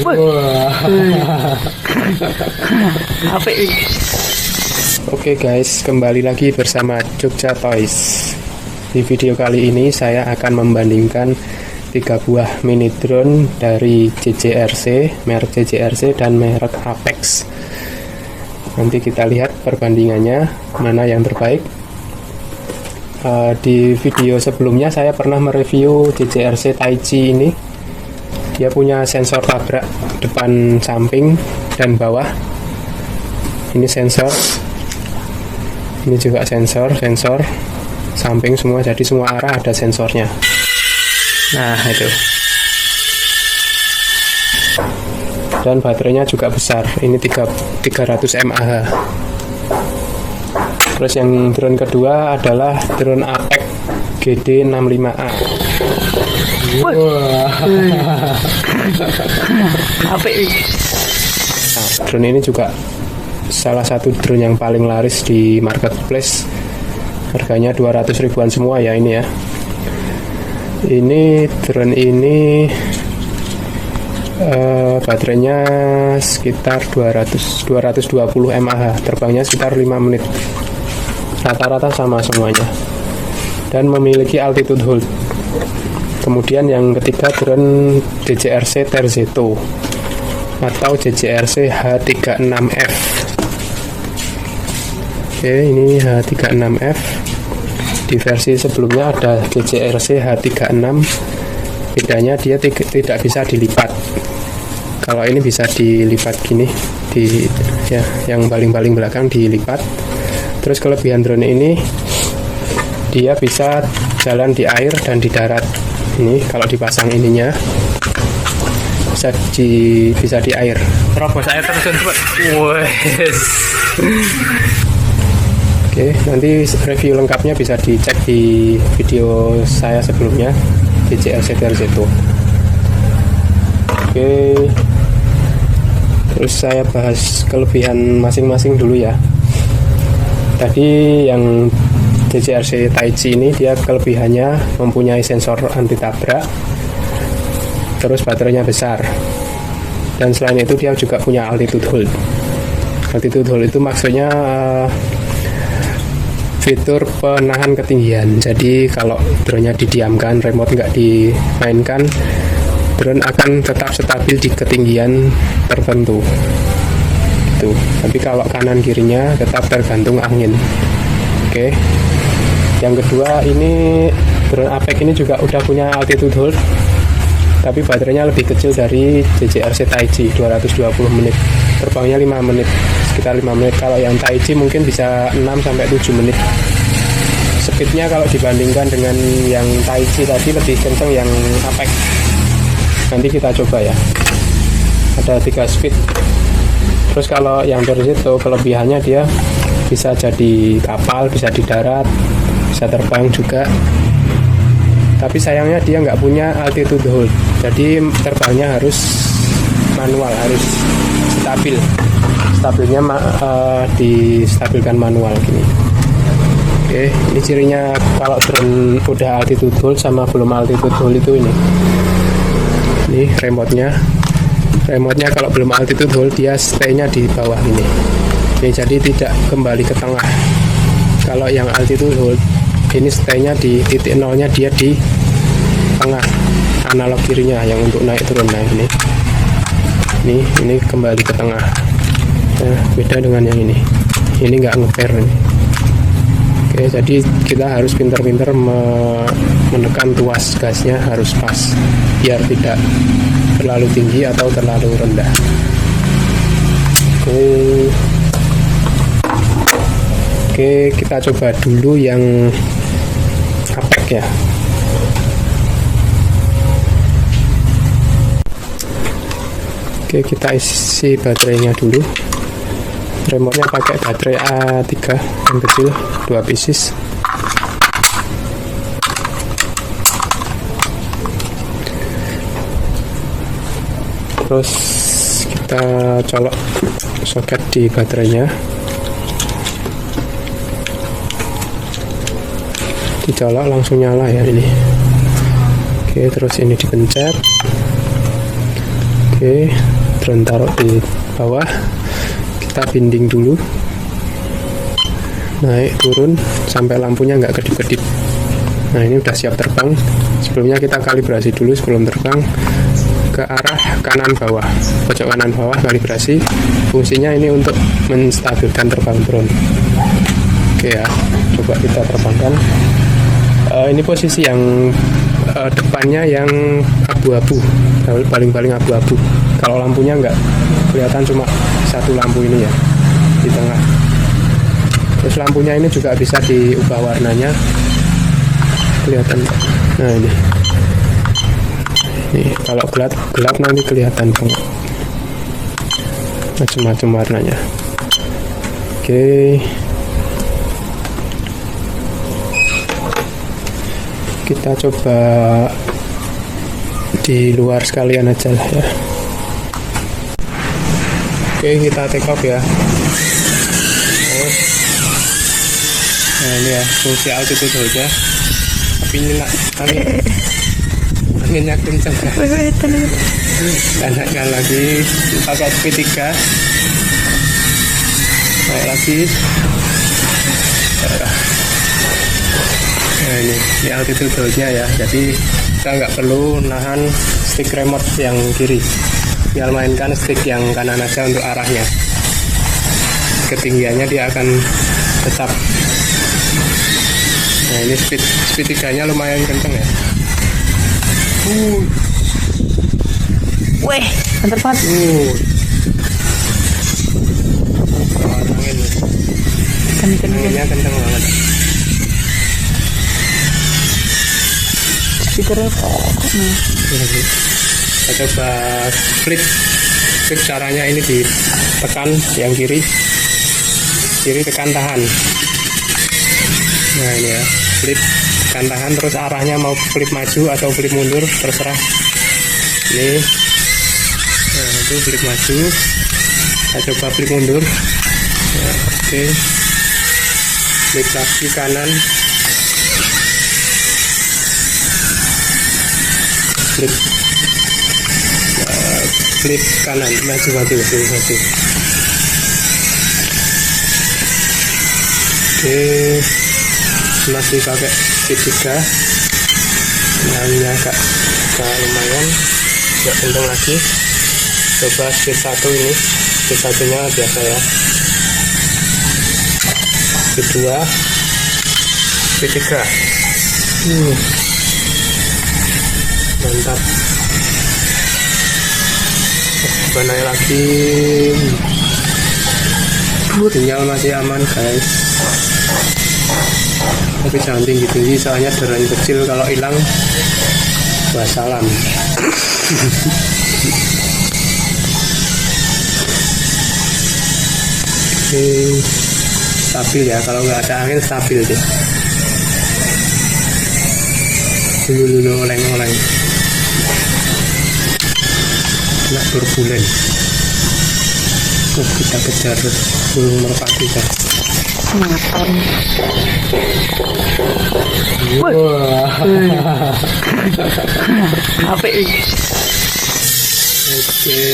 Oke guys, kembali lagi bersama Jogja Toys. Di video kali ini saya akan membandingkan 3 buah mini drone dari JJRC, merek JJRC dan merek Apex. Nanti kita lihat perbandingannya mana yang terbaik. Di video sebelumnya saya pernah mereview JJRC Taichi ini. Dia punya sensor tabrak depan, samping, dan bawah. Ini sensor, ini juga sensor samping semua, jadi semua arah ada sensornya. Nah itu, dan baterainya juga besar, ini 300 mAh. Terus yang drone kedua adalah drone Apex GD65A. Nah, drone ini juga salah satu drone yang paling laris di marketplace. Harganya 200 ribuan semua ya ini ya. Ini drone ini baterainya sekitar 220 mAh, terbangnya sekitar 5 menit. Rata-rata sama semuanya. Dan memiliki altitude hold. Kemudian yang ketiga drone JJRC Terzetto atau JJRC H36F. Oke, ini H36F. Di versi sebelumnya ada JJRC H36. Bedanya dia tidak bisa dilipat. Kalau ini bisa dilipat gini, ya, yang paling belakang dilipat. Terus kelebihan drone ini dia bisa jalan di air dan di darat. Ini kalau dipasang ininya bisa di air. Terobos air terus cepet. Wes. Oke, nanti review lengkapnya bisa dicek di video saya sebelumnya, JJRC Terzetto. Oke. Terus saya bahas kelebihan masing-masing dulu ya. Tadi yang JJRC Taichi ini dia kelebihannya mempunyai sensor anti tabrak, terus baterainya besar, dan selain itu dia juga punya altitude hold. Altitude hold itu maksudnya fitur penahan ketinggian. Jadi kalau drone-nya didiamkan, remote nggak dimainkan, drone akan tetap stabil di ketinggian tertentu. Gitu. Tapi kalau kanan kirinya tetap tergantung angin. Oke. Yang kedua, ini drone Apex ini juga udah punya altitude hold, tapi baterainya lebih kecil dari JJRC Taichi, 220 menit. Terbangnya 5 menit, sekitar 5 menit. Kalau yang Taichi mungkin bisa 6-7 menit. Speednya kalau dibandingkan dengan yang Taichi tadi lebih kenceng yang Apex. Nanti kita coba ya. Ada 3 speed. Terus kalau yang Terzetto kelebihannya dia bisa jadi kapal, bisa di darat, bisa terbang juga. Tapi sayangnya dia nggak punya altitude hold, jadi terbangnya harus manual, harus stabil. Stabilnya distabilkan manual gini. Oke, ini cirinya kalau drone udah altitude hold sama belum altitude hold itu ini. Ini remote-nya kalau belum altitude hold dia stay-nya di bawah ini. Jadi tidak kembali ke tengah. Kalau yang altitude hold ini stay-nya di titik nolnya, dia di tengah, analog kirinya yang untuk naik turun. Nah ini kembali ke tengah. Nah, beda dengan yang ini nggak ngeper ini. Oke, jadi kita harus pintar-pintar menekan tuas gasnya, harus pas biar tidak terlalu tinggi atau terlalu rendah. Oke, kita coba dulu yang Apex ya. Oke, kita isi baterainya dulu. Remote-nya pakai baterai A3 yang kecil, 2 pieces. Terus kita colok soket di baterainya. Dicolok langsung nyala ya ini. Oke, terus ini dipencet. Oke, drone taruh di bawah, kita binding dulu, naik turun sampai lampunya nggak kedip-kedip. Nah ini udah siap terbang. Sebelumnya kita kalibrasi dulu sebelum terbang ke arah kanan bawah, pojok kanan bawah kalibrasi. Fungsinya ini untuk menstabilkan terbang drone. Oke ya, coba kita terbangkan. Ini posisi yang depannya yang abu-abu, paling abu-abu. Kalau lampunya nggak kelihatan, cuma satu lampu ini ya di tengah. Terus lampunya ini juga bisa diubah warnanya, kelihatan. Nah ini kalau gelap nanti kelihatan banget macam-macam warnanya. Oke, kita coba di luar sekalian aja lah ya. Oke, kita take off ya. Nah ini ya fungsi altitude aja. Tapi ini anginnya kencang kan. Tanahkan lagi pakai SP3. Naik lagi. Nah ini altitude-nya ya. Jadi kita nggak perlu nahan stick remote yang kiri. Tinggal mainkan stick yang kanan aja untuk arahnya. Ketinggiannya dia akan tetap. Nah ini speed 3-nya lumayan kenceng ya. Weh, mantap banget. Anginnya kenceng banget. Speakernya kok. Kita coba flip caranya ini ditekan yang kiri tekan tahan. Nah ini ya, flip tekan tahan, terus arahnya mau flip maju atau flip mundur terserah. Ini nah itu flip maju, kita coba flip mundur. Nah, oke, flip lagi kanan, flip kanan, maju. Oke, masih pakai speed 3. Nyalinya agak lumayan, agak kencang lagi. Coba speed 1 ini, speed 1 nya biasa ya. Speed 2, speed 3. Mantap. Coba naik lagi. Sinyal masih aman guys, tapi jangan tinggi soalnya drone kecil kalau hilang wassalam. Oke, stabil ya, kalau nggak ada angin stabil deh. Dulu oleng-oleng, nggak turbulen. Kita kejar burung merpati kan. Wah. Apa ini? Oke.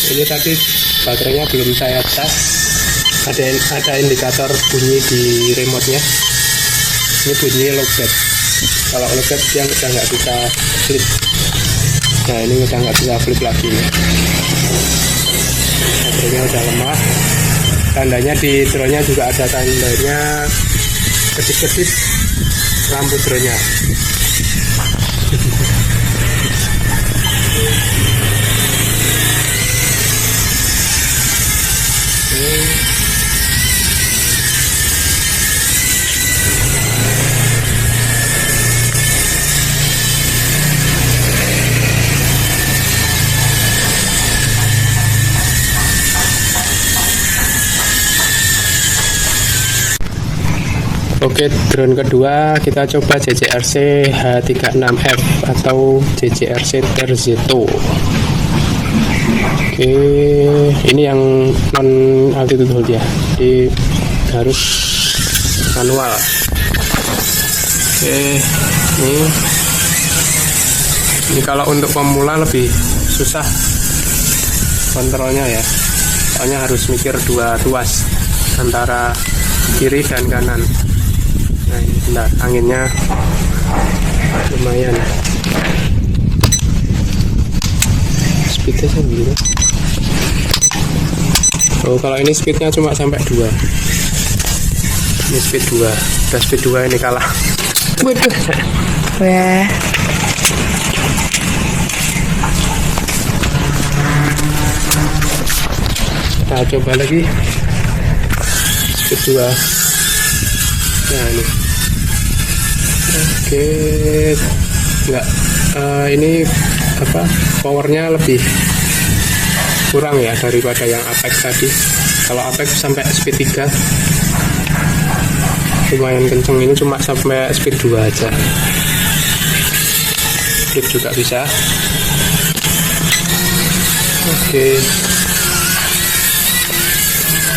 Ini tadi baterainya belum saya cas. Ada indikator bunyi di remote-nya. Ini bunyi lowbat. Kalau lowbat dia udah nggak bisa flip. Nah ini udah nggak bisa flip lagi nih. Baterainya udah lemah. Tandanya di drone-nya juga ada tandanya kedip-kedip lampu drone-nya. Oke, drone kedua kita coba JCRC H36F atau JCRC Terzetto. Oke, ini yang non altitude hold ya, jadi harus manual. Oke, ini kalau untuk pemula lebih susah kontrolnya ya, soalnya harus mikir dua tuas antara kiri dan kanan. Nah ini bentar, anginnya lumayan, speednya segini. Oh kalau ini speednya cuma sampai 2, ini speed 2, udah speed 2 ini kalah. Waduh. Wah. Kita coba lagi speed 2. Nah ini oke, enggak ini apa, powernya lebih kurang ya daripada yang Apex tadi. Kalau Apex sampai speed 3 lumayan kenceng, ini cuma sampai speed 2 aja. Flip juga bisa. Oke.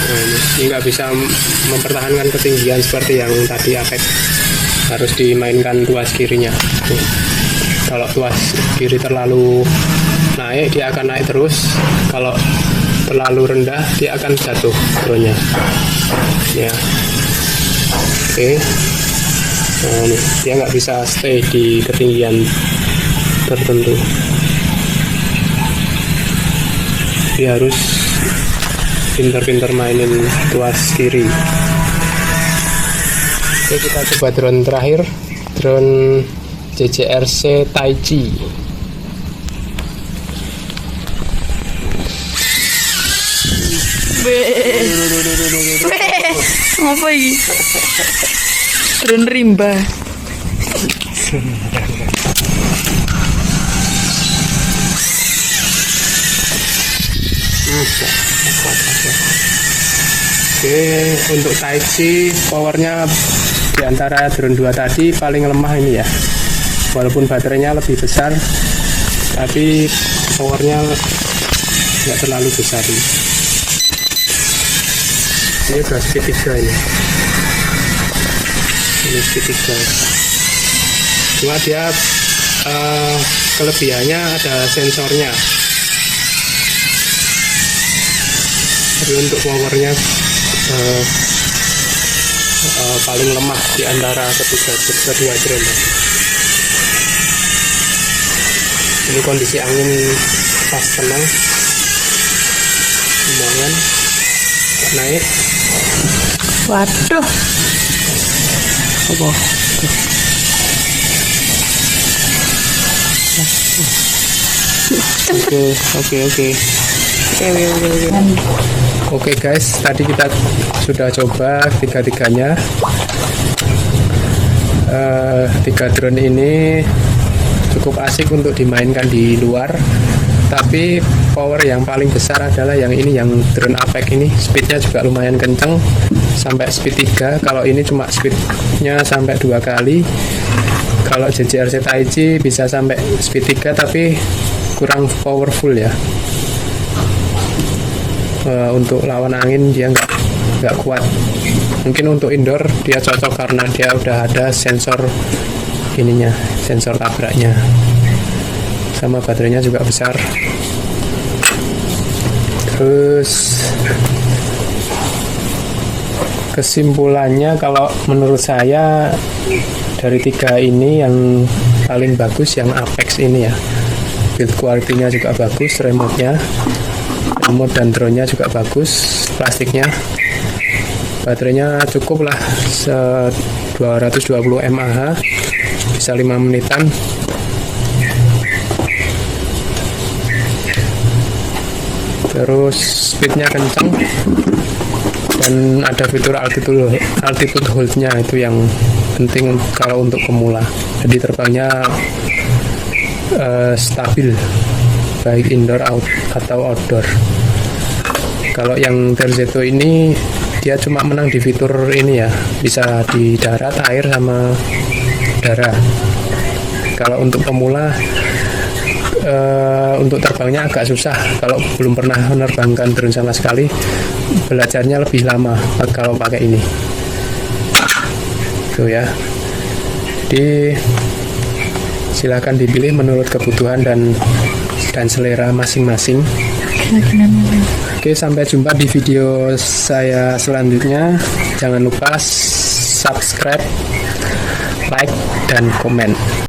Nah, ini nggak bisa mempertahankan ketinggian seperti yang tadi Apex, harus dimainkan tuas kirinya. Kalau tuas kiri terlalu naik dia akan naik terus, kalau terlalu rendah dia akan jatuh drone-nya ya. Oke. Nah ini dia nggak bisa stay di ketinggian tertentu, dia harus pinter-pinter mainin tuas kiri. Oke, kita coba drone terakhir, drone JJRC Taichi. Apa ini? Drone rimba. Oke, untuk Taichi powernya diantara drone 2 tadi paling lemah ini ya, walaupun baterainya lebih besar tapi powernya nggak terlalu besar. Ini udah speed 3 ini speed 3, cuma dia kelebihannya ada sensornya. Tapi untuk powernya paling lemah di antara kedua drone. Ini kondisi angin pas tenang, lumayan naik. Waduh. Apa? Oke. Oke guys, tadi kita sudah coba tiga-tiganya. 3 drone ini cukup asik untuk dimainkan di luar, tapi power yang paling besar adalah yang ini, yang drone Apex ini. Speednya juga lumayan kenceng, sampai speed 3. Kalau ini cuma speednya sampai 2 kali. Kalau JJRC Taichi bisa sampai speed 3 tapi kurang powerful ya. Untuk lawan angin dia nggak kuat. Mungkin untuk indoor dia cocok karena dia udah ada sensor ininya, sensor tabraknya, sama baterainya juga besar. Terus kesimpulannya kalau menurut saya dari 3 ini yang paling bagus yang Apex ini ya. Build quality-nya juga bagus, remote-nya, remote dan drone-nya juga bagus, plastiknya, baterainya cukup lah 220 mAh, bisa 5 menitan. Terus speednya kencang dan ada fitur altitude hold-nya, itu yang penting kalau untuk pemula. Jadi terbangnya stabil baik indoor atau outdoor. Kalau yang Terzetto ini dia cuma menang di fitur ini ya, bisa di darat, air, sama udara. Kalau untuk pemula untuk terbangnya agak susah. Kalau belum pernah menerbangkan drone sama sekali, belajarnya lebih lama kalau pakai ini. Tuh ya. Jadi silakan dipilih menurut kebutuhan dan dan selera masing-masing. Oke, sampai jumpa di video saya selanjutnya. Jangan lupa subscribe, like, dan komen.